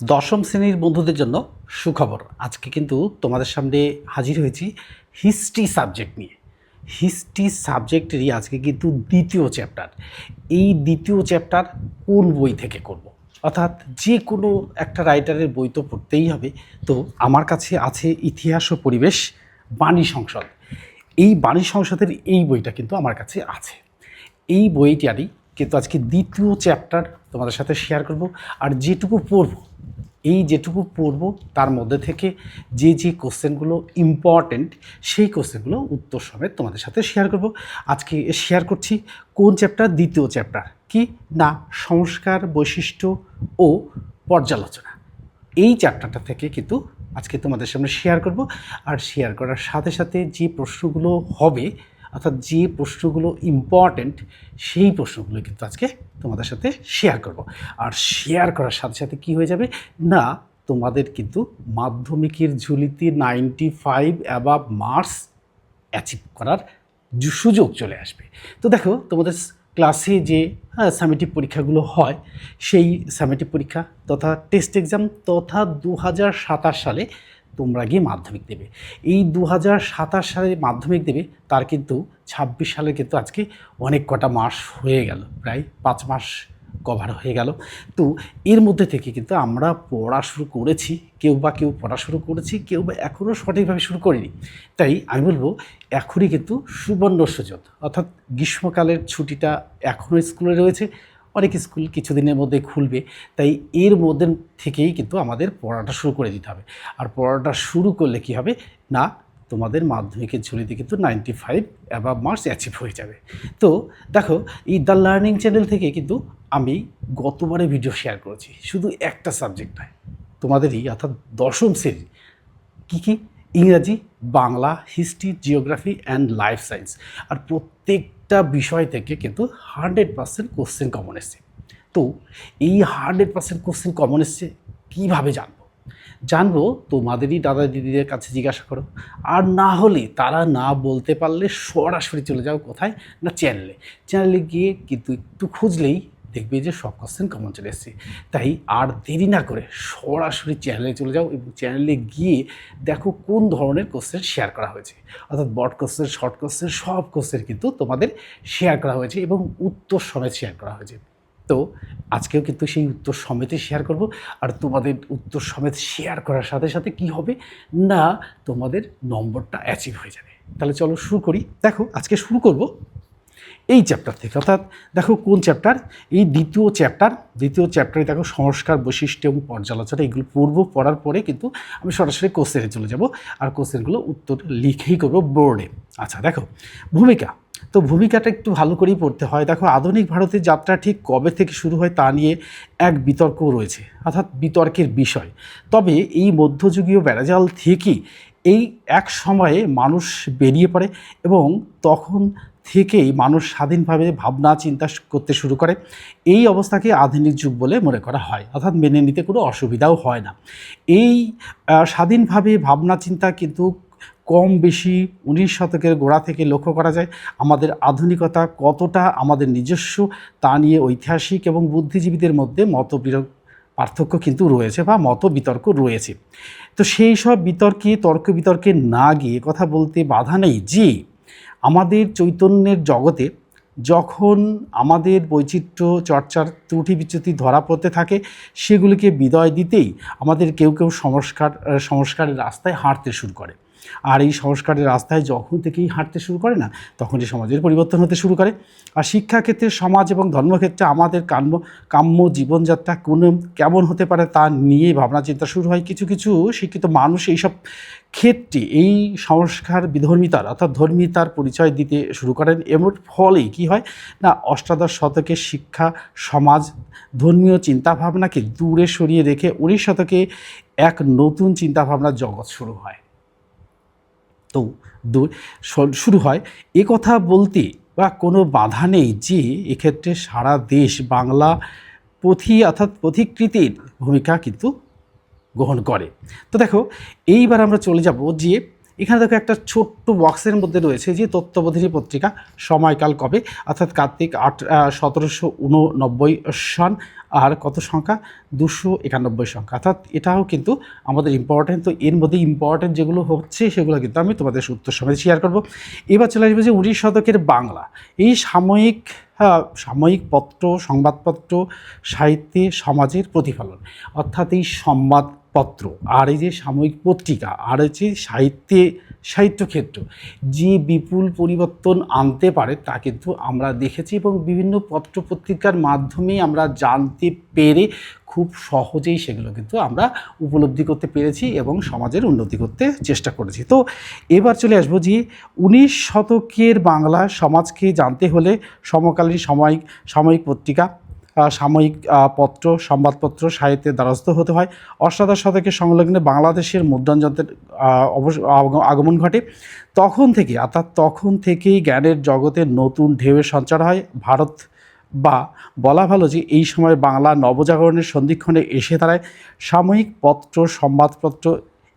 দশম শ্রেণীর বন্ধুদের জন্য সুখবর। আজকে কিন্তু তোমাদের সামনে হাজির হয়েছি হিস্ট্রি সাবজেক্ট নিয়ে। হিস্ট্রি সাবজেক্টেরই আজকে কিন্তু দ্বিতীয় চ্যাপ্টার। এই দ্বিতীয় চ্যাপ্টার কোন বই থেকে করব, অর্থাৎ যে কোনো একটা রাইটারের বই তো পড়তেই হবে। তো আমার কাছে আছে ইতিহাস ও পরিবেশ বাণী সংসদ। এই বাণী সংসদের এই বইটা কিন্তু আমার কাছে আছে। এই বইটারই কিন্তু আজকে দ্বিতীয় চ্যাপ্টার তোমাদের সাথে শেয়ার করব। আর যেটুকু পড়ব তার মধ্যে থেকে যে কোশ্চেনগুলো ইম্পর্ট্যান্ট সেই কোশ্চেনগুলো উত্তর সমেত তোমাদের সাথে শেয়ার করব। আজকে শেয়ার করছি কোন চ্যাপ্টার? দ্বিতীয় চ্যাপ্টার। কি না, সংস্কার, বৈশিষ্ট্য ও পর্যালোচনা। এই চ্যাপ্টারটা থেকে কিন্তু আজকে তোমাদের সামনে শেয়ার করব। আর শেয়ার করার সাথে সাথে যে প্রশ্নগুলো হবে, অর্থাৎ যে প্রশ্নগুলো ইম্পর্ট্যান্ট সেই প্রশ্নগুলো কিন্তু আজকে তোমাদের সাথে শেয়ার করব। আর শেয়ার করার সাথে সাথে কী হয়ে যাবে না, তোমাদের কিন্তু মাধ্যমিকের ঝুলিতে 95 অ্যাবাভ মার্কস অ্যাচিভ করার সুযোগ চলে আসবে। তো দেখো, তোমাদের ক্লাসে যে সামেটিভ পরীক্ষাগুলো হয়, সেই সামেটিভ পরীক্ষা তথা টেস্ট এক্সাম তথা 2027 সালে তোমরা গিয়ে মাধ্যমিক দেবে। এই 2027 সালে মাধ্যমিক দেবে, তার কিন্তু 26 সালে কিন্তু আজকে অনেক কটা মাস হয়ে গেল, প্রায় 5 মাস কভার হয়ে গেল। তো এর মধ্যে থেকে কিন্তু আমরা পড়া শুরু করেছি, কেউ পড়া শুরু করেছি, কেউ বা এখনও সঠিকভাবে শুরু করিনি। তাই আমি বলবো এখনই কিন্তু সুবর্ণ সুযোগ, অর্থাৎ গ্রীষ্মকালের ছুটিটা এখনও স্কুলে রয়েছে, অনেক স্কুল কিছুদিনের মধ্যে খুলবে। তাই এর মধ্যে থেকেই কিন্তু আমাদের পড়াটা শুরু করে দিতে হবে। আর পড়াটা শুরু করলে কি হবে না, তোমাদের মাধ্যমিকের ঝুলিতে কিন্তু 95 অ্যাবাভ মার্কস অ্যাচিভ হয়ে যাবে। তো দেখো, এই দ্য লার্নিং চ্যানেল থেকে কিন্তু আমি গতবারে ভিডিও শেয়ার করেছি, শুধু একটা সাবজেক্ট নয়, তোমাদেরই অর্থাৎ দশম শ্রেণী কী ইংরাজি, Bangla, history, geography and life science. আর প্রত্যেকটা বিষয় থেকে কিন্তু 100% কোশ্চেন কমন এসছে। তো এই 100% কোশ্চেন কমন এসছে কীভাবে জানবো তোমাদেরই দাদা দিদিদের কাছে জিজ্ঞাসা করো। আর না হলে তারা না বলতে পারলে সরাসরি চলে যাও কোথায় না, চ্যানেলে গিয়ে কিন্তু একটু খুঁজলেই দেখবে যে সব কোশ্চেন কমন চলে এসেছে। তাই আর দেরি না করে সরাসরি চ্যানেলে চলে যাও এবং চ্যানেলে গিয়ে দেখো কোন ধরনের কোশ্চেন শেয়ার করা হয়েছে, অর্থাৎ বড় কোশ্চেন, শর্ট কোশ্চেন, সব কোশ্চেন কিন্তু তোমাদের শেয়ার করা হয়েছে এবং উত্তর সমেত শেয়ার করা হয়েছে। তো আজকেও কিন্তু সেই উত্তর সমেতে শেয়ার করব। আর তোমাদের উত্তর সমেত শেয়ার করার সাথে সাথে কি হবে না, তোমাদের নম্বরটা অ্যাচিভ হয়ে যাবে। তাহলে চলো শুরু করি। দেখো, আজকে শুরু করব এই চ্যাপ্টার থেকে, অর্থাৎ দেখো কোন চ্যাপ্টার, এই দ্বিতীয় চ্যাপ্টারে দেখো সংস্কার, বৈশিষ্ট্য এবং পর্যালোচনা, এগুলো পড়ার পরে কিন্তু আমি সরাসরি কোশ্চেনে চলে যাব। আর কোশ্চেনগুলো উত্তর লিখেই করবো বোর্ডে। আচ্ছা দেখো, ভূমিকা। তো ভূমিকাটা একটু ভালো করেই পড়তে হয়। দেখো, আধুনিক ভারতের যাত্রা ঠিক কবে থেকে শুরু হয় তা নিয়ে এক বিতর্ক রয়েছে, অর্থাৎ বিতর্কের বিষয়। তবে এই মধ্যযুগীয় বেড়াজাল থেকেই এই এক সময়ে মানুষ বেরিয়ে পড়ে এবং তখন থেকেই মানুষ স্বাধীনভাবে ভাবনা চিন্তা করতে শুরু করে। এই অবস্থাকে আধুনিক যুগ বলে মনে করা হয়, অর্থাৎ মেনে নিতে কোনো অসুবিধাও হয় না। এই স্বাধীনভাবে ভাবনা চিন্তা কিন্তু কম বেশি 19 শতকের গোড়া থেকে লক্ষ্য করা যায়। আমাদের আধুনিকতা কতটা আমাদের নিজস্ব তা নিয়ে ঐতিহাসিক এবং বুদ্ধিজীবীদের মধ্যে পার্থক্য কিন্তু রয়েছে বা মত বিতর্ক রয়েছে। তো সেই সব তর্ক বিতর্কে না গিয়ে কথা বলতে বাধা নেই যে আমাদের চৈতন্যের জগতে যখন আমাদের বৈচিত্র্য চর্চার ত্রুটি বিচ্যুতি ধরা পড়তে থাকে, সেগুলিকে বিদায় দিতেই আমাদের কেউ সংস্কারের রাস্তায় হাঁটতে শুরু করে। আর এই সংস্কারের রাস্তায় যখন থেকেই হাঁটতে শুরু করে না, তখনই সমাজের পরিবর্তন হতে শুরু করে। আর শিক্ষাক্ষেত্রে, সমাজ এবং ধর্মক্ষেত্রে আমাদের কাম্য জীবনযাত্রা কেমন হতে পারে তা নিয়ে ভাবনা চিন্তা শুরু হয়। কিছু শিক্ষিত মানুষ এইসব ক্ষেত্রে এই সংস্কার বিধর্মিতার অর্থাৎ ধর্মিতার পরিচয় দিতে শুরু করেন। এর ফলে কি হয় না, অষ্টাদশ শতকের শিক্ষা সমাজ ধর্মীয় চিন্তাভাবনাকে দূরে সরিয়ে রেখে 19 শতকে এক নতুন চিন্তাভাবনার জগৎ শুরু হয়। তো শুরু হয় এ কথা বলতে বা কোনো বাধা নেই যে এক্ষেত্রে সারা দেশ বাংলা অর্থাৎ পথিকৃতির ভূমিকা কিন্তু গ্রহণ করে। তো দেখো, এইবার আমরা চলে যাব যে এখানে দেখো একটা ছোট্ট বক্সের মধ্যে রয়েছে যে তত্ত্ববোধিনী পত্রিকা, সময়কাল কবে, অর্থাৎ কার্তিক 1789 সন, আর কত সংখ্যা, 291 সংখ্যা। অর্থাৎ এটাও কিন্তু আমাদের ইম্পর্টেন্ট। তো এর মধ্যে ইম্পর্টেন্ট যেগুলো হচ্ছে সেগুলো কিন্তু আমি তোমাদের উত্তর সময় শেয়ার করব। এবার চলে আসবে যে 19 শতকের বাংলা। এই সাময়িক পত্র, সংবাদপত্র, সাহিত্যে সমাজের প্রতিফলন, অর্থাৎ এই সংবাদপত্র আর এই যে সাময়িক পত্রিকা আর এই যে সাহিত্যক্ষেত্র যে বিপুল পরিবর্তন আনতে পারে তা কিন্তু আমরা দেখেছি, এবং বিভিন্ন পত্রপত্রিকার মাধ্যমে আমরা জানতে পেরে খুব সহজেই সেগুলো কিন্তু আমরা উপলব্ধি করতে পেরেছি এবং সমাজের উন্নতি করতে চেষ্টা করেছি। তো এবার চলে আসবো যে 19 শতকের বাংলা সমাজকে জানতে হলে সমকালীন সাময়িক পত্রিকা, সাময়িক পত্র, সংবাদপত্র, সাহিত্যের দ্বারস্থ হতে হয়। অষ্টাদশ শতকের সংলগ্নে বাংলাদেশের মুদ্রণযন্ত্রের আগমন ঘটে। তখন থেকেই জ্ঞানের জগতে নতুন ঢেউয়ের সঞ্চার হয়। ভারত বা বলা ভালো যে এই সময় বাংলা নবজাগরণের সন্ধিক্ষণে এসে দাঁড়ায়। সাময়িক পত্র, সংবাদপত্র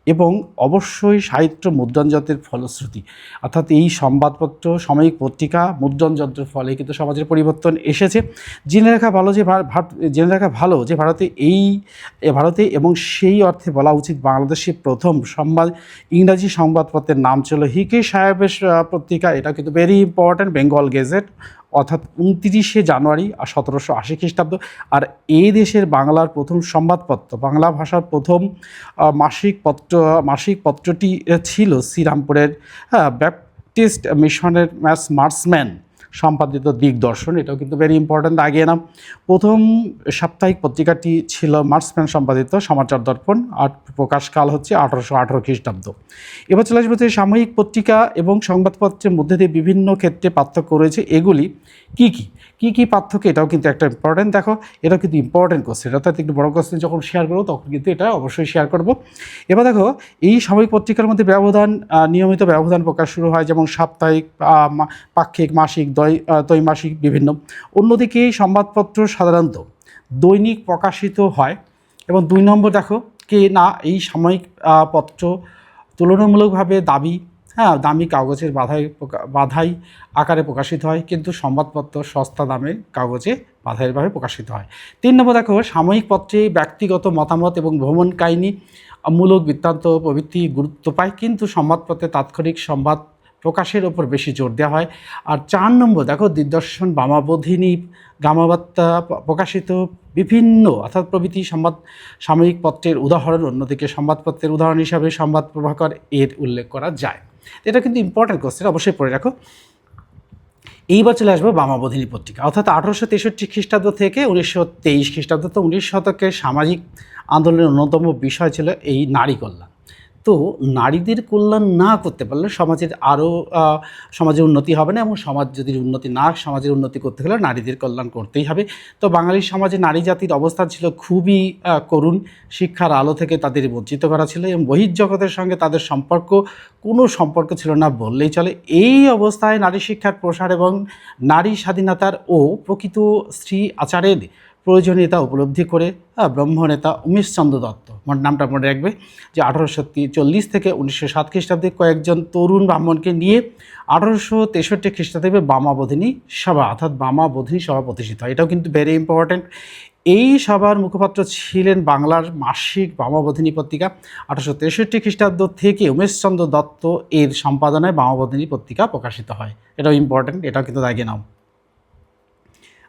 এবং অবশ্যই সাহিত্য মুদ্রণযন্ত্রের ফলশ্রুতি, অর্থাৎ এই সংবাদপত্র, সাময়িক পত্রিকা, মুদ্রণযন্ত্রের ফলে কিন্তু সমাজের পরিবর্তন এসেছে। জেনে রাখা ভালো যে ভারতে এবং সেই অর্থে বলা উচিত বাংলাদেশের প্রথম ইংরাজি সংবাদপত্রের নাম ছিল হিকে সাহেবের পত্রিকা। এটা কিন্তু ভেরি ইম্পর্ট্যান্ট, বেঙ্গল গেজেট, অর্থাৎ 29শে জানুয়ারি 1780 খ্রিস্টাব্দ। আর এই দেশের বাংলার প্রথম সংবাদপত্র, বাংলা ভাষার প্রথম মাসিক পত্রটি ছিল শ্রীরামপুরের ব্যাপটিস্ট মিশনের মার্সম্যান সম্পাদিত দিগদর্শন। এটাও কিন্তু ভেরি ইম্পর্ট্যান্ট, আগে নাম। প্রথম সাপ্তাহিক পত্রিকাটি ছিল মার্সম্যান সম্পাদিত সমাচার দর্পণ, আর প্রকাশকাল হচ্ছে 1818 খ্রিস্টাব্দ। এবার চলে আসবে যে সাময়িক পত্রিকা এবং সংবাদপত্রের মধ্যে দিয়ে বিভিন্ন ক্ষেত্রে পার্থক্য রয়েছে। এগুলি কী পার্থক্য, এটাও কিন্তু একটা ইম্পর্টেন্ট। দেখো, এটাও কিন্তু ইম্পর্টেন্ট কোশ্চেন, অর্থাৎ একটু বড় কোশ্চেন যখন শেয়ার করবো তখন কিন্তু এটা অবশ্যই শেয়ার করব। এবার দেখো, এই সাময়িক পত্রিকার মধ্যে নিয়মিত ব্যবধান প্রকাশ শুরু হয়, যেমন সাপ্তাহিক, পাক্ষিক, মাসিক, ত্রৈমাসিক বিভিন্ন। অন্যদিকে এই সংবাদপত্র সাধারণত দৈনিক প্রকাশিত হয়। এবং 2 নম্বর দেখো এই সাময়িক পত্র তুলনামূলকভাবে দামি কাগজের বাধাই আকারে প্রকাশিত হয়, কিন্তু সংবাদপত্র সস্তা দামে কাগজে বাধাইভাবে প্রকাশিত হয়। 3 নম্বর দেখো, সাময়িক পত্রে ব্যক্তিগত মতামত এবং ভ্রমণ কাহিনী মূলক বৃত্তান্ত প্রভৃতি গুরুত্ব পায়, কিন্তু সংবাদপত্রে তাৎক্ষণিক সংবাদ প্রকাশের ওপর বেশি জোর দেওয়া হয়। আর 4 নম্বর দেখো, দিগদর্শন, বামাবোধিনী, গ্রামবার্তা প্রকাশিত বিভিন্ন অর্থাৎ প্রভৃতি সাময়িক পত্রের উদাহরণ। অন্যদিকে সংবাদপত্রের উদাহরণ হিসাবে সংবাদ প্রভাকর এর উল্লেখ করা যায়। এটা কিন্তু ইম্পর্টেন্ট কোশ্চেন, অবশ্যই পড়ে রাখো। এইবার চলে আসবো বামাবোধিনী পত্রিকা, অর্থাৎ 1863 খ্রিস্টাব্দ থেকে 1923 খ্রিস্টাব্দ। তো 19 শতকের সামাজিক আন্দোলনের অন্যতম বিষয় ছিল এই নারী কল্যাণ। তো নারীদের কল্যাণ না করতে পারলে সমাজের উন্নতি হবে না, এবং সমাজের উন্নতি করতে হলে নারীদের কল্যাণ করতেই হবে। তো বাঙালির সমাজে নারী জাতির অবস্থান ছিল খুবই করুণ। শিক্ষার আলো থেকে তাদের বঞ্চিত করা ছিল, এবং বহির্জগতের সঙ্গে তাদের কোনো সম্পর্ক ছিল না বললেই চলে। এই অবস্থায় নারী শিক্ষার প্রসার এবং নারী স্বাধীনতার ও প্রকৃত স্ত্রী আচারের প্রয়োজনীয়তা উপলব্ধি করে ব্রহ্মনেতা উমেশচন্দ্র দত্ত, নামটা মনে রাখবে, যে 1840 থেকে 1907 খ্রিস্টাব্দে কয়েকজন তরুণ ব্রাহ্মণকে নিয়ে 1863 খ্রিস্টাব্দে বামাবোধিনী সভা প্রতিষ্ঠিত হয়। এটাও কিন্তু ভেরি ইম্পর্ট্যান্ট। এই সভার মুখপাত্র ছিলেন বাংলার মাসিক বামাবোধিনী পত্রিকা। 1863 খ্রিস্টাব্দ থেকে উমেশচন্দ্র দত্ত এর সম্পাদনায় বামাবোধিনী পত্রিকা প্রকাশিত হয়। এটাও ইম্পর্ট্যান্ট, এটাও কিন্তু দাগিয়ে নাও।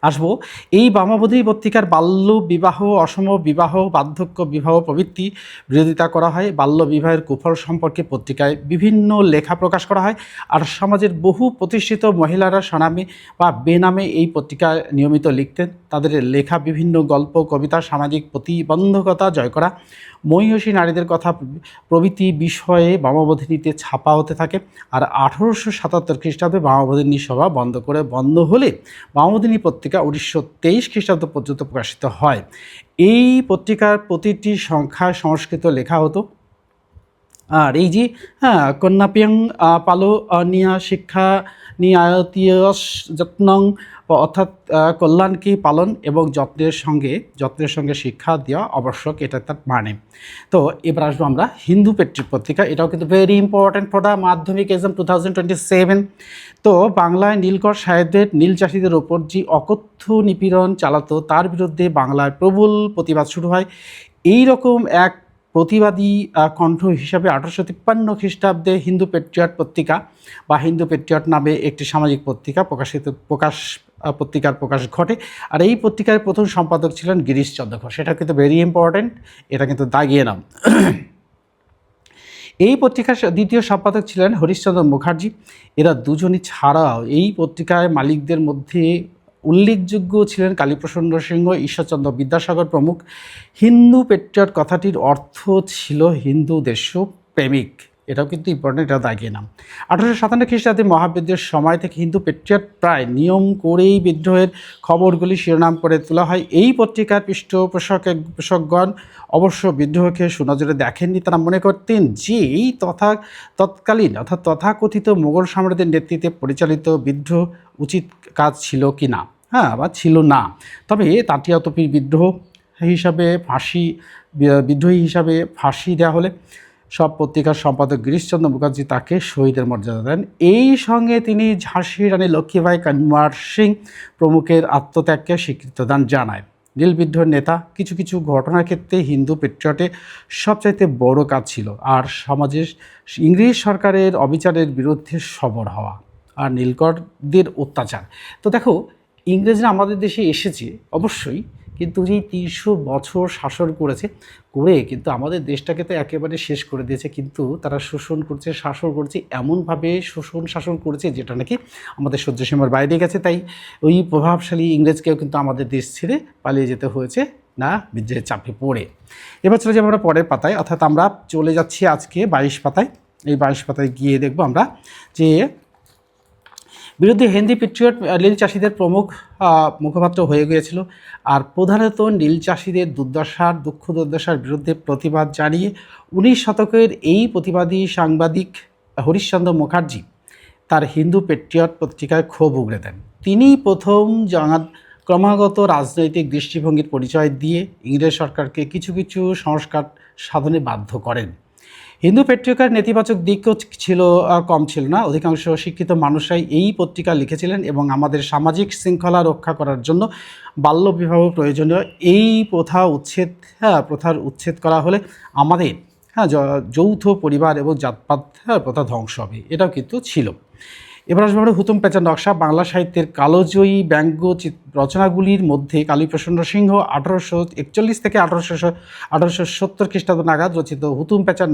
আসবো, এই বামাবোধিনী পত্রিকার বাল্য বিবাহ, অসম বিবাহ, বার্ধক্য বিবাহ প্রভৃতি বিরোধিতা করা হয়। বাল্য বিবাহের কুফল সম্পর্কে পত্রিকায় বিভিন্ন লেখা প্রকাশ করা হয়। আর সমাজের বহু প্রতিষ্ঠিত মহিলারা স্বনামে বা বেনামে এই পত্রিকা নিয়মিত লিখতেন। তাদের লেখা বিভিন্ন গল্প, কবিতা, সামাজিক প্রতিবন্ধকতা জয় করা, মহিষী নারীদের কথা প্রভৃতি বিষয়ে বামাবোধিনীতে ছাপা হতে থাকে। আর 1877 খ্রিস্টাব্দে বামাবোধিনী সভা বন্ধ হলে বামাবোধিনী পত্রিকা 1923 খ্রিস্টাব্দ পর্যন্ত প্রকাশিত হয়। এই পত্রিকার প্রতিটি সংখ্যায় সংস্কৃত লেখা হতো। আর এই যে কন্যাপিয়ং পালো নিয়া শিক্ষা নিয়াতীয় যত্নং অর্থাৎ কল্যাণকে পালন এবং যত্নের সঙ্গে শিক্ষা দেওয়া আবশ্যক, এটা তার মানে। তো এবার আসবো আমরা হিন্দু পেট্রিয়ট পত্রিকা। এটাও কিন্তু ভেরি ইম্পর্ট্যান্ট ফর দ্য মাধ্যমিক এক্সাম 2027। তো বাংলায় নীলকর সাহেবদের নীল চাষিদের ওপর যে অকথ্য নিপীড়ন চালাতো তার বিরুদ্ধে বাংলায় প্রবল প্রতিবাদ শুরু হয়। এই রকম এক প্রতিবাদী কণ্ঠ হিসাবে 1853 খ্রিস্টাব্দে হিন্দু পেট্রিয়ট পত্রিকা বা হিন্দু পেট্রিয়ট নামে একটি সামাজিক পত্রিকা পত্রিকার প্রকাশ ঘটে। আর এই পত্রিকার প্রথম সম্পাদক ছিলেন গিরিশচন্দ্র ঘোষ। এটা কিন্তু ভেরি ইম্পর্ট্যান্ট, এটা কিন্তু দাগিয়ে নাম। এই পত্রিকার দ্বিতীয় সম্পাদক ছিলেন হরিশ্চন্দ্র মুখার্জি। এরা দুজনই ছাড়াও এই পত্রিকায় মালিকদের মধ্যে উল্লেখযোগ্য ছিলেন কালীপ্রসন্ন সিংহ, ঈশ্বরচন্দ্র বিদ্যাসাগর প্রমুখ। হিন্দু পেট্রিয়ট কথাটির অর্থ ছিল হিন্দু দেশপ্রেমিক। এটাও কিন্তু ইম্পর্টেন্ট, এটা দাগিয়ে নাম। 1857 খ্রিস্টাব্দে মহাবিদ্রোহের সময় থেকে হিন্দু পেট্রিয়ট প্রায় নিয়ম করেই বিদ্রোহের খবরগুলি শিরোনাম করে তোলা হয়। এই পত্রিকার পৃষ্ঠপোষকগণ অবশ্য বিদ্রোহকে সুনজরে দেখেননি। তারা মনে করতেন যে এই তৎকালীন অর্থাৎ তথাকথিত মোগল সাম্রাজ্যের নেতৃত্বে পরিচালিত বিদ্রোহ উচিত কাজ ছিল কি না, বা ছিল না। তবে তাঁতিয়াতপীর বিদ্রোহী হিসাবে ফাঁসি দেওয়া হলে সব পত্রিকার সম্পাদক গিরিশচন্দ্র মুখার্জি তাকে শহীদের মর্যাদা দেন। এই সঙ্গে তিনি ঝাঁসি রানী লক্ষ্মীবাঈ, কানমার সিং প্রমুখের আত্মত্যাগকে স্বীকৃতিদান জানায়। নীল বিদ্রোহের নেতা কিছু কিছু ঘটনার ক্ষেত্রে হিন্দু পেট্রিয়টে সবচাইতে বড় কাজ ছিল আর সমাজের ইংরেজ সরকারের অবিচারের বিরুদ্ধে সবর হওয়া আর নীলকরদের অত্যাচার। তো দেখো, ইংরেজরা আমাদের দেশে এসেছে অবশ্যই, কিন্তু যেই 300 বছর শাসন করে কিন্তু আমাদের দেশটাকে তো একেবারে শেষ করে দিয়েছে। কিন্তু তারা শাসন করছে এমনভাবে শাসন করেছে যেটা নাকি আমাদের সহ্যসীমার বাইরে গেছে। তাই ওই প্রভাবশালী ইংরেজকেও কিন্তু আমাদের দেশ ছেড়ে পালিয়ে যেতে হয়েছে না বিদ্রোহের চাপে পড়ে। এবার চলে যাবো আমরা পরের পাতায়, অর্থাৎ আমরা চলে যাচ্ছি আজকে 22 পাতায়। এই 22 পাতায় গিয়ে দেখবো আমরা যে বিরুদ্ধে হিন্দি পেট্রিয়ট নীল চাষিদের প্রমুখ মুখপাত্র হয়ে গিয়েছিল। আর প্রধানত নীল চাষিদের দুঃখ দুর্দশার বিরুদ্ধে প্রতিবাদ জানিয়ে 19 শতকের এই প্রতিবাদী সাংবাদিক হরিশ্চন্দ্র মুখার্জি তার হিন্দু পেট্রিয়ট পত্রিকায় ক্ষোভ উগড়ে দেন। তিনি প্রথম ক্রমাগত রাজনৈতিক দৃষ্টিভঙ্গির পরিচয় দিয়ে ইংরেজ সরকারকে কিছু কিছু সংস্কার সাধনে বাধ্য করেন। হিন্দু পত্রিকার নেতিবাচক দিকও কম ছিল না। অধিকাংশ শিক্ষিত মানুষরাই এই পত্রিকা লিখেছিলেন এবং আমাদের সামাজিক শৃঙ্খলা রক্ষা করার জন্য বাল্যবিবাহ প্রয়োজনীয় এই প্রথার উচ্ছেদ করা হলে আমাদের যৌথ পরিবার এবং জাতপাত প্রথা ধ্বংস হবে, এটাও কিন্তু ছিল। এবার আসবে আমরা হুতুম প্যাঁচার নকশা। বাংলা সাহিত্যের কালোজয়ী ব্যঙ্গ রচনাগুলির মধ্যে কালীপ্রসন্ন সিংহ 1841 থেকে 1870 খ্রিস্টাব্দ নাগাদ রচিত হুতুম প্যাঁচার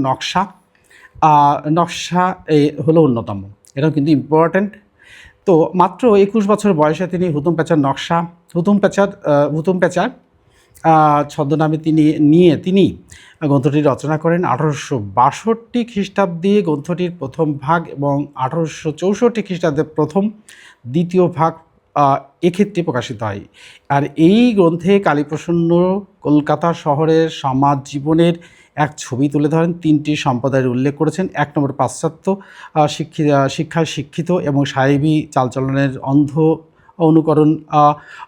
নকশা হলো অন্যতম। এটাও কিন্তু ইম্পর্ট্যান্ট। তো মাত্র 21 বছর বয়সে তিনি হুতুম প্যাঁচার ছদ্মনামে তিনি গ্রন্থটি রচনা করেন। 1862 খ্রিস্টাব্দে গ্রন্থটির প্রথম ভাগ এবং 1864 খ্রিস্টাব্দে দ্বিতীয় ভাগ এক্ষেত্রে প্রকাশিত হয়। আর এই গ্রন্থে কালীপ্রসন্ন কলকাতা শহরের সমাজ জীবনের এক ছবি তুলে ধরেন। 3টি সম্প্রদায়ের উল্লেখ করেছেন। 1 নম্বর পাশ্চাত্য শিক্ষায় শিক্ষিত এবং সাহেবী চালচলনের অন্ধ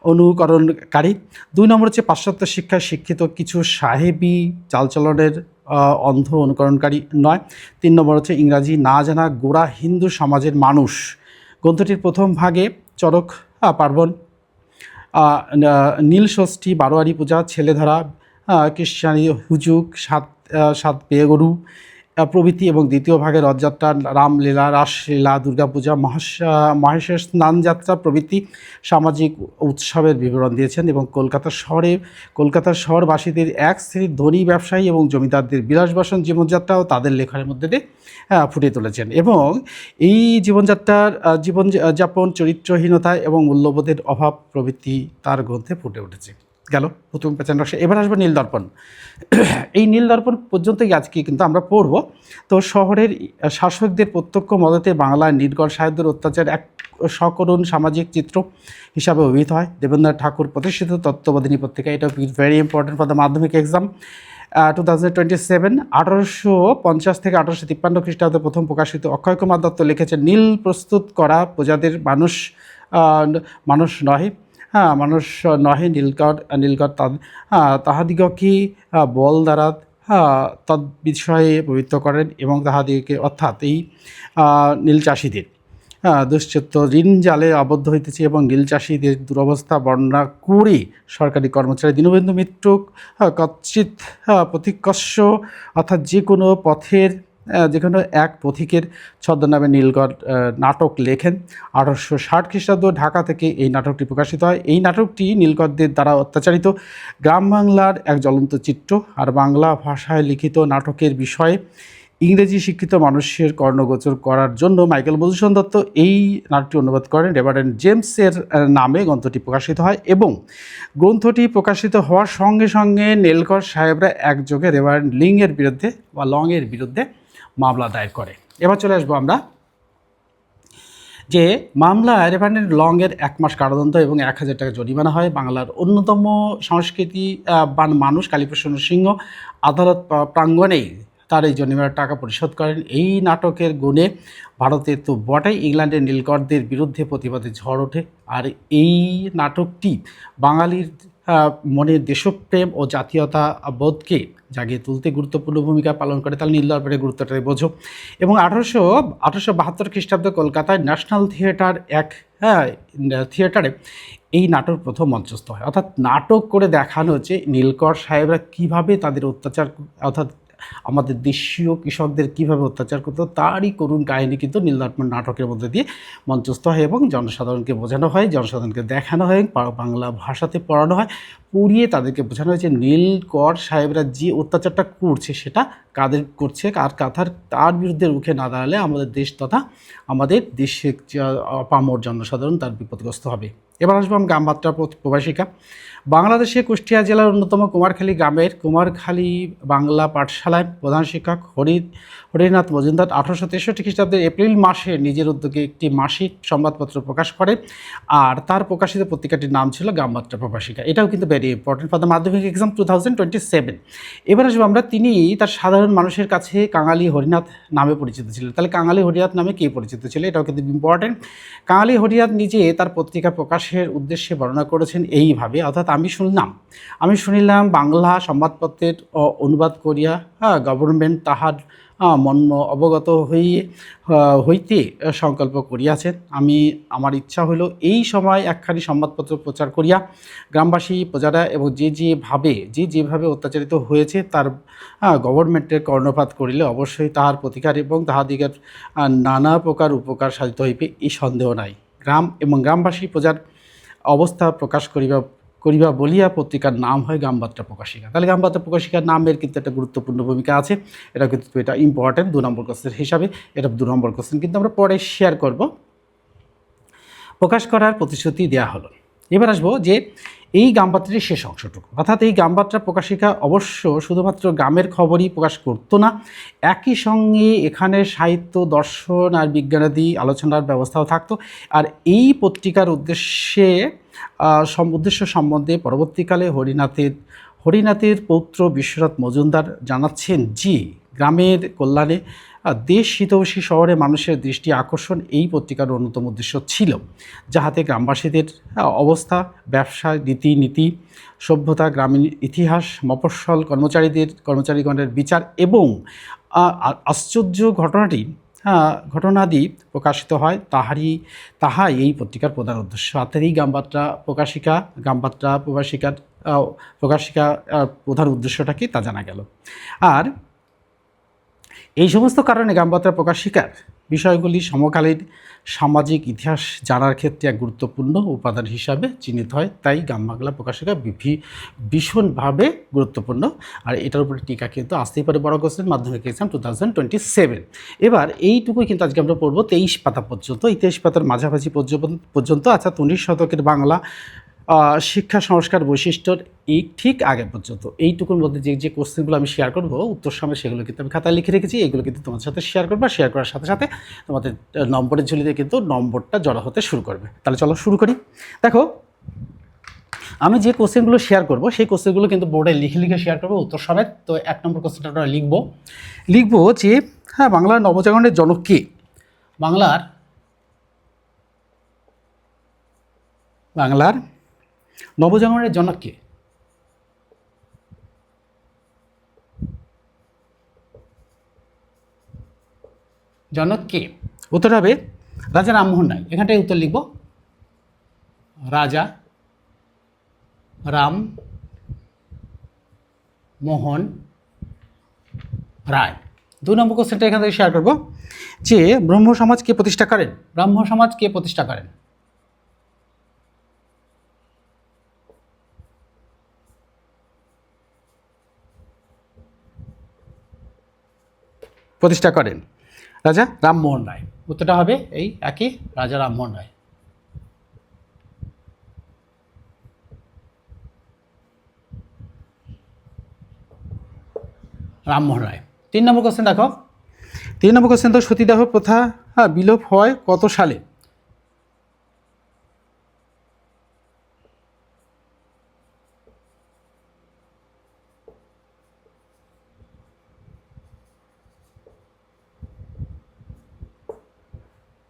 অনুকরণকারী। 2 নম্বর হচ্ছে পাশ্চাত্য শিক্ষায় শিক্ষিত কিছু সাহেবী চালচলনের অন্ধ অনুকরণকারী নয়। 3 নম্বর হচ্ছে ইংরাজি না জানা গোড়া হিন্দু সমাজের মানুষ। গ্রন্থটির প্রথম ভাগে চড়ক পার্বণ, নীল ষষ্ঠী, বারোয়ারি পূজা, ছেলেধরা, খ্রিস্টানি হুজুগ, সাত পেয়ে গরু প্রভৃতি এবং দ্বিতীয় ভাগে রথযাত্রা, রামলীলা, রাসলীলা, দুর্গাপূজা, মহেশের স্নানযাত্রা প্রভৃতি সামাজিক উৎসবের বিবরণ দিয়েছেন এবং কলকাতার শহরবাসীদের এক শ্রেণীর ধনী ব্যবসায়ী এবং জমিদারদের বিলাসবাসন জীবনযাত্রাও তাদের লেখার মধ্যে দিয়ে ফুটিয়ে তুলেছেন। এবং এই জীবনযাপন চরিত্রহীনতা এবং মূল্যবোধের অভাব প্রভৃতি তার গ্রন্থে ফুটে উঠেছে। গেল হুতুম প্যাঁচার নকশা। এবার আসবে নীলদর্পণ। এই নীলদর্পণ পর্যন্তই আজকে কিন্তু আমরা পড়ব। তো শহরের শাসকদের প্রত্যক্ষ মদতে বাংলায় নীলকর সাহেবদের অত্যাচার এক সকরুণ সামাজিক চিত্র হিসাবে অভিহিত হয়। দেবেন্দ্রনাথ ঠাকুর প্রতিষ্ঠিত তত্ত্ববোধিনী পত্রিকা, এটা ভেরি ইম্পর্টেন্ট ফর দ্য মাধ্যমিক এক্সাম 2027। 1850 থেকে 1853 খ্রিস্টাব্দে প্রথম প্রকাশিত। অক্ষয় কুমার দত্ত লিখেছেন, নীল প্রস্তুত করা প্রজাদের মানুষ মানুষ নহে, মানুষ নহে নীলকর তাহাদিগকে বল দ্বারা তদ বিষয়ে পবিত্র করেন এবং তাহাদিগকে অর্থাৎ এই নীল চাষীদের দুশ্চিত্ত ঋণ জালে আবদ্ধ হইতেছে এবং নীল চাষীদের দুরবস্থা বর্ণনা করে সরকারি কর্মচারী দীনবন্ধু মিত্র কচ্চিৎ প্রতিকর্ষ অর্থাৎ যে কোনো পথের যে কোনো এক পথিকের ছদ্মনামে নীলকর নাটক লেখেন। 1860 খ্রিস্টাব্দ ঢাকা থেকে এই নাটকটি প্রকাশিত হয়। এই নাটকটি নীলকরদের দ্বারা অত্যাচারিত গ্রাম বাংলার এক জ্বলন্ত চিত্র। আর বাংলা ভাষায় লিখিত নাটকের বিষয়ে ইংরেজি শিক্ষিত মানুষের কর্ণগোচর করার জন্য মাইকেল মধুসূদন দত্ত এই নাটকটি অনুবাদ করেন। রেভারেন্ড জেমসের নামে গ্রন্থটি প্রকাশিত হয় এবং গ্রন্থটি প্রকাশিত হওয়ার সঙ্গে সঙ্গে নীলকর সাহেবরা একযোগে রেভারেন্ড লিংয়ের বিরুদ্ধে বা লংয়ের বিরুদ্ধে মামলা দায়ের করে। এবার চলে আসবো আমরা যে মামলায় রেভারেন্ড লংয়ের 1 মাস কারাদণ্ড এবং 1000 টাকা জরিমানা হয়। বাংলার অন্যতম সংস্কৃতিবান মানুষ কালীপ্রসন্ন সিংহ আদালত প্রাঙ্গণেই তার এই জরিমানার টাকা পরিশোধ করেন। এই নাটকের গুণে ভারতে তো বটেই, ইংল্যান্ডের নীলকরদের বিরুদ্ধে প্রতিবাদে ঝড় ওঠে। আর এই নাটকটি বাঙালির মনে দেশপ্রেম ও জাতীয়তা বোধকে জাগিয়ে তুলতে গুরুত্বপূর্ণ ভূমিকা পালন করে। তাহলে নীলদর্পণের গুরুত্বটাই বোঝো। এবং 1872 খ্রিস্টাব্দে কলকাতায় ন্যাশনাল থিয়েটার থিয়েটারে এই নাটক প্রথম মঞ্চস্থ হয়। অর্থাৎ নাটক করে দেখানো হচ্ছে নীলকর সাহেবরা কীভাবে তাদের অত্যাচার, অর্থাৎ আমাদের দেশীয় কৃষকদের কীভাবে অত্যাচার করতো তারই করুণ কাহিনী কিন্তু নীলদর্পণ নাটকের মধ্যে দিয়ে মঞ্চস্থ হয় এবং জনসাধারণকে বোঝানো হয়, জনসাধারণকে দেখানো হয়, বাংলা ভাষাতে পড়ানো হয়, পড়িয়ে তাদেরকে বোঝানো হয়েছে নীলকর সাহেবরা যে অত্যাচারটা করছে সেটা কাদের করছে, আর তার বিরুদ্ধে রুখে না দাঁড়ালে আমাদের দেশ তথা আমাদের দেশের পামর জনসাধারণ তার বিপদগ্রস্ত হবে। এবার আসবো আমি গ্রামবার্তা প্রবাসিকা। বাংলাদেশে কুষ্টিয়া জেলার অন্যতম কুমারখালী গ্রামের কুমারখালী বাংলা পাঠশালায় প্রধান শিক্ষক হরিনাথ মজুমদার 1863 খ্রিস্টাব্দের এপ্রিল মাসে নিজের উদ্যোগে একটি মাসিক সংবাদপত্র প্রকাশ করে। আর তার প্রকাশিত পত্রিকাটির নাম ছিল গ্রামবার্তা প্রবাসিকা। এটাও কিন্তু ভেরি ইম্পর্টেন্ট ফর দ্য মাধ্যমিক এক্সাম 2027। এবার আসবো আমরা, তিনি তার সাধারণ মানুষের কাছে কাঙালি হরিনাথ নামে পরিচিত ছিলেন। তাহলে কাঙালি হরিনাথ নামে কে পরিচিত ছিল এটাও কিন্তু ইম্পর্টেন্ট। কাঙালি হরিনাথ নিজে তার পত্রিকা প্রকাশের উদ্দেশ্যে বর্ণনা করেছেন এইভাবে, অর্থাৎ আমি শুনিলাম বাংলা সংবাদপত্রের অনুবাদ করিয়া গভর্নমেন্ট তাহার মর্ম অবগত হইতে সংকল্প করিয়াছেন। আমার ইচ্ছা হইল এই সময় একখানি সংবাদপত্র প্রচার করিয়া গ্রামবাসী প্রজারা এবং যেভাবে অত্যাচারিত হয়েছে তার গভর্নমেন্টের কর্ণপাত করিলে অবশ্যই তাহার প্রতিকার এবং তাহাদিগের নানা প্রকার উপকার সাধিত হইবে, এই সন্দেহ নাই। গ্রামবাসী প্রজার অবস্থা প্রকাশ করিবা বলিয়া পত্রিকার নাম হয় গ্রামবার্তা প্রকাশিকা। তাহলে গ্রামবার্তা প্রকাশিকার নামের কিন্তু একটা গুরুত্বপূর্ণ ভূমিকা আছে, এটা কিন্তু এটা ইম্পর্টেন্ট 2 নম্বর কোশ্চেন হিসাবে। এটা 2 নম্বর কোশ্চেন কিন্তু আমরা পরে শেয়ার করব। প্রকাশ করার প্রতিশ্রুতি দেওয়া হলো। এবার আসবো যে এই গ্রামবার্তাটির শেষ অংশটুকু, অর্থাৎ এই গ্রামবার্তা প্রকাশিকা অবশ্য শুধুমাত্র গ্রামের খবরই প্রকাশ করতো না, একই সঙ্গে এখানে সাহিত্য, দর্শন আর বিজ্ঞানাদি আলোচনার ব্যবস্থাও থাকতো। আর এই পত্রিকার উদ্দেশ্য সম্বন্ধে পরবর্তীকালে হরিনাথের পৌত্র বিশ্বনাথ মজুমদার জানাচ্ছেন যে গ্রামের কল্যাণে দেশ হিতৈষী শহরে মানুষের দৃষ্টি আকর্ষণ এই পত্রিকার অন্যতম উদ্দেশ্য ছিল, যাহাতে গ্রামবাসীদের অবস্থা, ব্যবসা, রীতিনীতি, সভ্যতা, গ্রামীণ ইতিহাস, মফস্বল কর্মচারীগণের বিচার এবং আশ্চর্য ঘটনাদি প্রকাশিত হয়, তাহাই এই পত্রিকার প্রধান উদ্দেশ্য। অর্থাৎ এই গ্রামবার্তা প্রকাশিকা প্রধান উদ্দেশ্যটা কি তা জানা গেল। আর এই সমস্ত কারণে গ্রামবার্তা প্রকাশিকার বিষয়গুলি সমকালীন সামাজিক ইতিহাস জানার ক্ষেত্রে এক গুরুত্বপূর্ণ উপাদান হিসাবে চিহ্নিত হয়, তাই গ্রাম বাংলা প্রকাশিকা ভীষণভাবে গুরুত্বপূর্ণ। আর এটার উপরে টিকা কিন্তু আসতেই পারে বড় কোশ্চেন মাধ্যমিক এক্সাম 2027। এবার এইটুকুই কিন্তু আজকে আমরা পড়বো 23 পাতা পর্যন্ত। এই 23 পাতার মাঝামাঝি পর্যন্ত অর্থাৎ 19 শতকের বাংলা শিক্ষা সংস্কার বৈশিষ্ট্যর ঠিক আগে পর্যন্ত এইটুকুর মধ্যে যে কোশ্চেনগুলো আমি শেয়ার করবো উত্তর সময় সেগুলো কিন্তু আমি খাতায় লিখে রেখেছি। এগুলো কিন্তু তোমাদের সাথে শেয়ার করবো, শেয়ার করার সাথে সাথে তোমাদের নম্বরের ঝুলিতে কিন্তু নম্বরটা জড়ো হতে শুরু করবে। তাহলে চলো শুরু করি। দেখো, আমি যে কোশ্চেনগুলো শেয়ার করবো সেই কোশ্চেনগুলো কিন্তু বোর্ডে লিখে শেয়ার করবো উত্তর সমেত। তো 1 নম্বর কোশ্চেনটা আমরা লিখবো যে বাংলার নবজাগরণের জনক কে? বাংলার বাংলার নবজাগরণের জনক কে? জনক কে? উত্তর হবে রাজা রামমোহন রায়। এখানটায় উত্তর লিখব, রাজা রাম মোহন রায়। 2 নম্বর কোশ্চেনটা এখান থেকে শেয়ার করব যে ব্রহ্ম সমাজ কে প্রতিষ্ঠা করেন? ব্রহ্ম সমাজ কে প্রতিষ্ঠা করেন? প্রতিষ্ঠা করেন রাজা রামমোহন রায়। উত্তরটা হবে এই একই, রাজা রামমোহন রায়। রামমোহন রায়। 3 নম্বর কোশ্চেন দেখো, 3 নম্বর কোশ্চেন তো সতীদাহ প্রথা বিলোপ হয় কত সালে?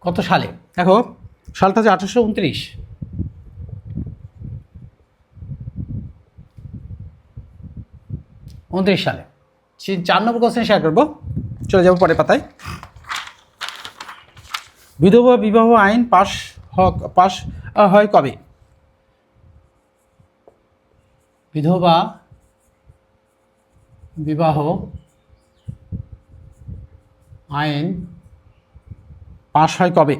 কত সালে? দেখো সালটা যে 1829। 29 সালে। 4 নম্বর কোশ্চেন শেয়ার করবো, চলে যাবো পরের পাতায়। বিধবা বিবাহ আইন পাশ হয় কবে? বিধবা বিবাহ আইন পাশ হয় কবে?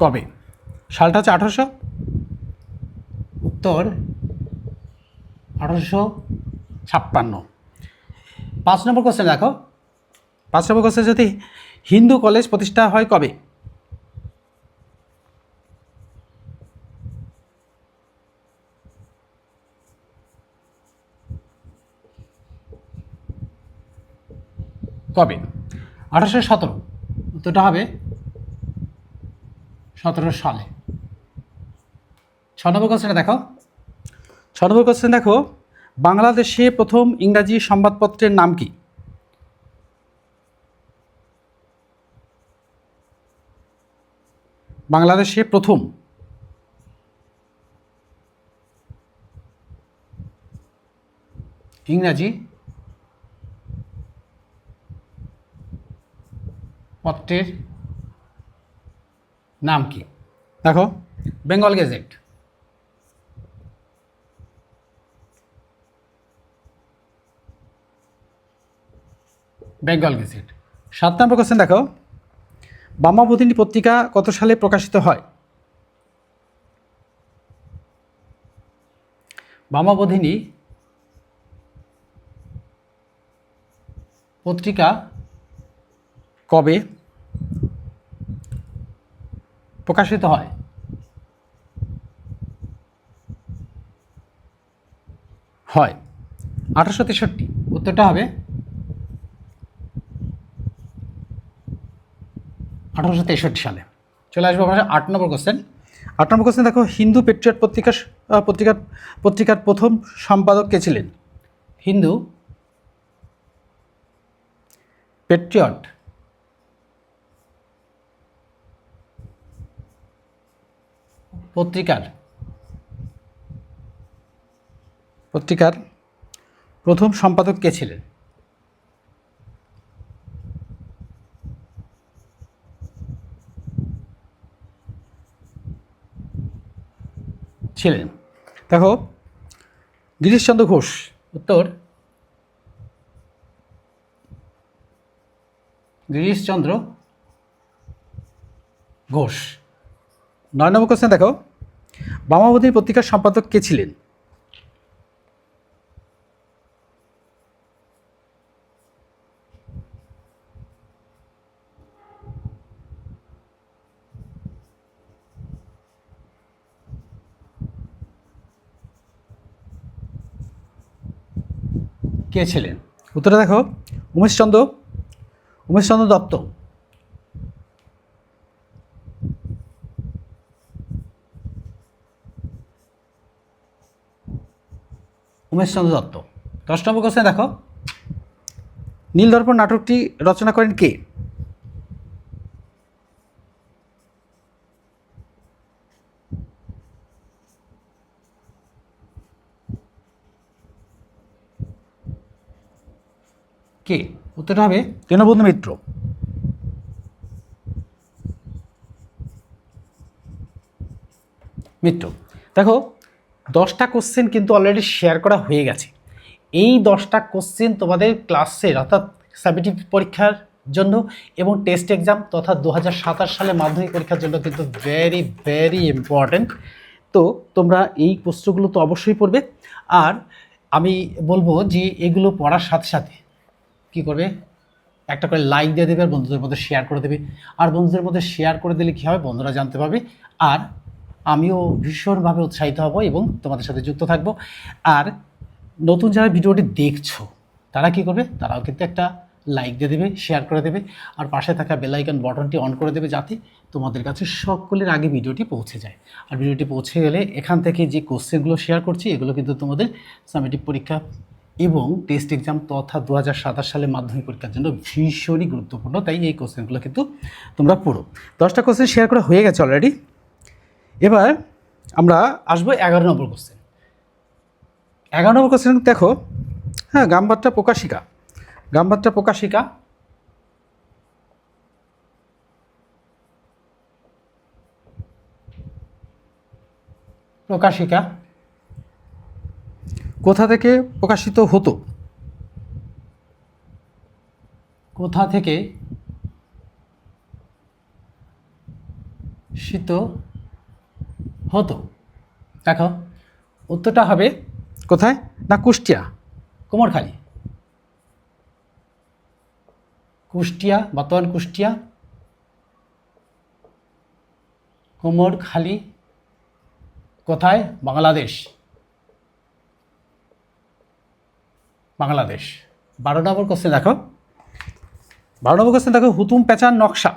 কবে? সালটা হচ্ছে 1800। উত্তর 1856। 5 নম্বর কোশ্চেন দেখো, 5 নম্বর কোশ্চেন যদি হিন্দু কলেজ প্রতিষ্ঠা হয় কবে? কবে? 1817। উত্তরটা হবে 17 সালে। 6 নম্বর কোশ্চেনটা দেখো, 6 নম্বর কোশ্চেন দেখো, বাংলাদেশে প্রথম ইংরাজি সংবাদপত্রের নাম কি? বাংলাদেশে প্রথম ইংরাজি পত্রের নাম কি? দেখো বেঙ্গল গেজেট। বেঙ্গল গেজেট। 7 নম্বর কোশ্চেন দেখো, বামাবোধিনী পত্রিকা কত সালে প্রকাশিত হয়? বামাবোধিনী পত্রিকা কবে প্রকাশিত হয়? হয় 1863। উত্তরটা হবে 1863 সালে। চলে আসবো আমরা 8 নম্বর কোশ্চেন। 8 নম্বর কোশ্চেন দেখো, হিন্দু পেট্রিয়ট পত্রিকার প্রথম সম্পাদক কে ছিলেন? হিন্দু পেট্রিয়ট পত্রিকার প্রথম সম্পাদক কে ছিলেন? দেখো গিরিশচন্দ্র ঘোষ। উত্তর গিরিশচন্দ্র ঘোষ। 9 নম্বর কোশ্চেন দেখো, বামাবোধিনী পত্রিকার সম্পাদক কে ছিলেন? কে ছিলেন? উত্তরটা দেখো উমেশচন্দ্র দত্ত। উমেশচন্দ্র দত্ত। 10 নম্বর কোশ্চেন দেখো, নীলদর্পণ নাটকটি রচনা করেন কে? কে? উত্তরটা হবে দীনবন্ধু মিত্র। মিত্র। দেখো 10টা কোশ্চেন কিন্তু অলরেডি শেয়ার করা হয়ে গেছে। এই 10টা কোশ্চেন তোমাদের ক্লাসের অর্থাৎ সাবজেক্টিভ পরীক্ষার জন্য এবং টেস্ট এক্সাম তথা 2027 সালে মাধ্যমিক পরীক্ষার জন্য কিন্তু ভেরি ভেরি ইম্পর্ট্যান্ট। তো তোমরা এই প্রশ্নগুলো তো অবশ্যই পড়বে। আর আমি বলবো যে এগুলো পড়ার সাথে সাথে কী করবে, একটা করে লাইক দিয়ে দেবে আর বন্ধুদের মধ্যে শেয়ার করে দেবে। আর বন্ধুদের মধ্যে শেয়ার করে দিলে কী হবে, বন্ধুরা জানতে পারবে আর আমিও ভীষণভাবে উৎসাহিত হব এবং তোমাদের সাথে যুক্ত থাকব। আর নতুন যারা ভিডিওটি দেখছো তারা কি করবে, তারাও কিন্তু একটা লাইক দিয়ে দেবে, শেয়ার করে দেবে আর পাশে থাকা বেল আইকন বাটনটি অন করে দেবে যাতে তোমাদের কাছে সকলের আগে ভিডিওটি পৌঁছে যায়। আর ভিডিওটি পৌঁছে গেলে এখান থেকে যে কোশ্চেনগুলো শেয়ার করছি এগুলো কিন্তু তোমাদের সামেটিভ পরীক্ষা এবং টেস্ট এক্সাম তথা 2027 সালে মাধ্যমিক পরীক্ষার জন্য ভীষণই গুরুত্বপূর্ণ। তাই এই কোশ্চেনগুলো কিন্তু তোমরা পড়ো। 10টা কোশ্চেন শেয়ার করা হয়ে গেছে অলরেডি। এবার আমরা আসবো 11 নম্বর কোশ্চেন। 11 নম্বর কোশ্চেন দেখো, হ্যাঁ, গাম্বারটা প্রকাশিকা। গাম্বারটা প্রকাশিকা প্রকাশিকা কোথা থেকে প্রকাশিত হতো? কোথা থেকে প্রকাশিত হতো? দেখো উত্তরটা হবে কোথায় না, কুষ্টিয়া, কুমারখালী। কুষ্টিয়া, বর্তমান কুষ্টিয়া, কুমারখালী কোথায়? বাংলাদেশ। বাংলাদেশ। 12 নম্বর কোশ্চেন দেখো, 12 নম্বর কোশ্চেন দেখো, হুতুম প্যাঁচার নকশা।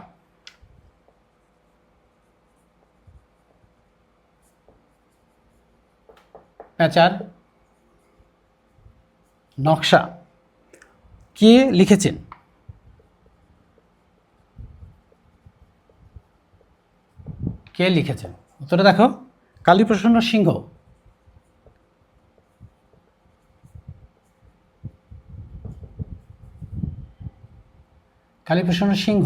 প্যাঁচার নকশা কে লিখেছেন? কে লিখেছেন? উত্তরটা দেখো, কালীপ্রসন্ন সিংহ। কালীপ্রসন্ন সিংহ।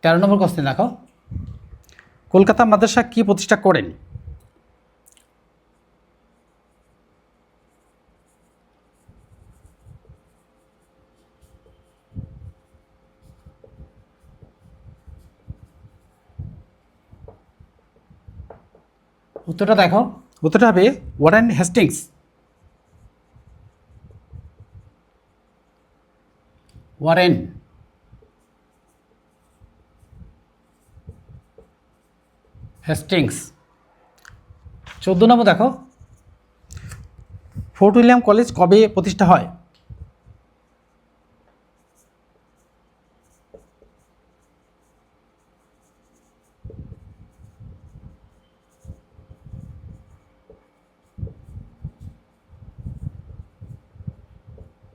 13 নম্বর কোশ্চেন দেখো, কলকাতা মাদ্রাসা কি প্রতিষ্ঠা করেন? উত্তরটা দেখো, উত্তরটা হবে ওয়ারেন হেস্টিংস। Warren Hastings. 14 নম্বর দেখো, ফোর্ট উইলিয়াম কলেজ কবে প্রতিষ্ঠা হয়?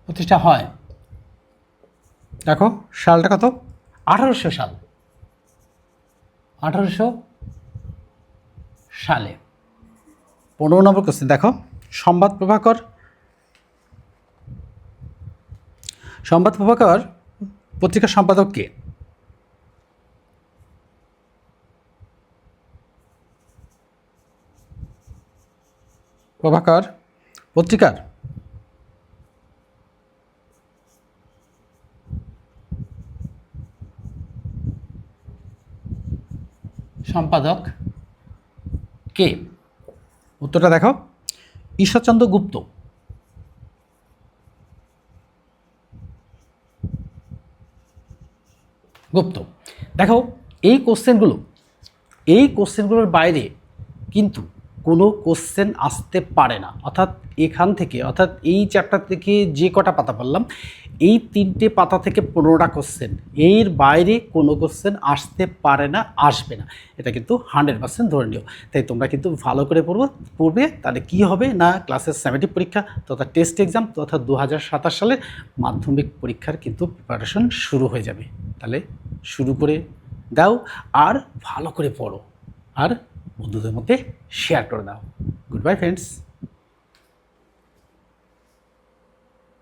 প্রতিষ্ঠা হয়, দেখো সালটা কত, 1800 সাল। 1800 সালে। 15 নম্বর কোশ্চেন দেখো, সংবাদ প্রভাকর। সংবাদ প্রভাকর পত্রিকার সম্পাদক কে? প্রভাকর পত্রিকার সম্পাদক কে? উত্তরটা দেখো, ঈশ্বরচন্দ্র গুপ্ত। গুপ্ত। দেখো এই কোশ্চেনগুলোর বাইরে কিন্তু কোনো কোশ্চেন আসতে পারে না। অর্থাৎ এখান থেকে, অর্থাৎ এই চ্যাপ্টার থেকে যে কটা পাতা বললাম, এই 3টে পাতা থেকে 15টা কোশ্চেন, এর বাইরে কোনো কোশ্চেন আসতে পারে না, আসবে না। এটা কিন্তু 100% ধরে নিও। তাই তোমরা কিন্তু ভালো করে পড়বে। তাহলে কি হবে না, ক্লাসের সামেটিভ পরীক্ষা তথা টেস্ট এক্সাম তথা 2027 সালের মাধ্যমিক পরীক্ষার কিন্তু প্রিপারেশন শুরু হয়ে যাবে। তাহলে শুরু করে দাও আর ভালো করে পড়ো আর বন্ধুদের মধ্যে শেয়ার করে দাও। Good bye friends.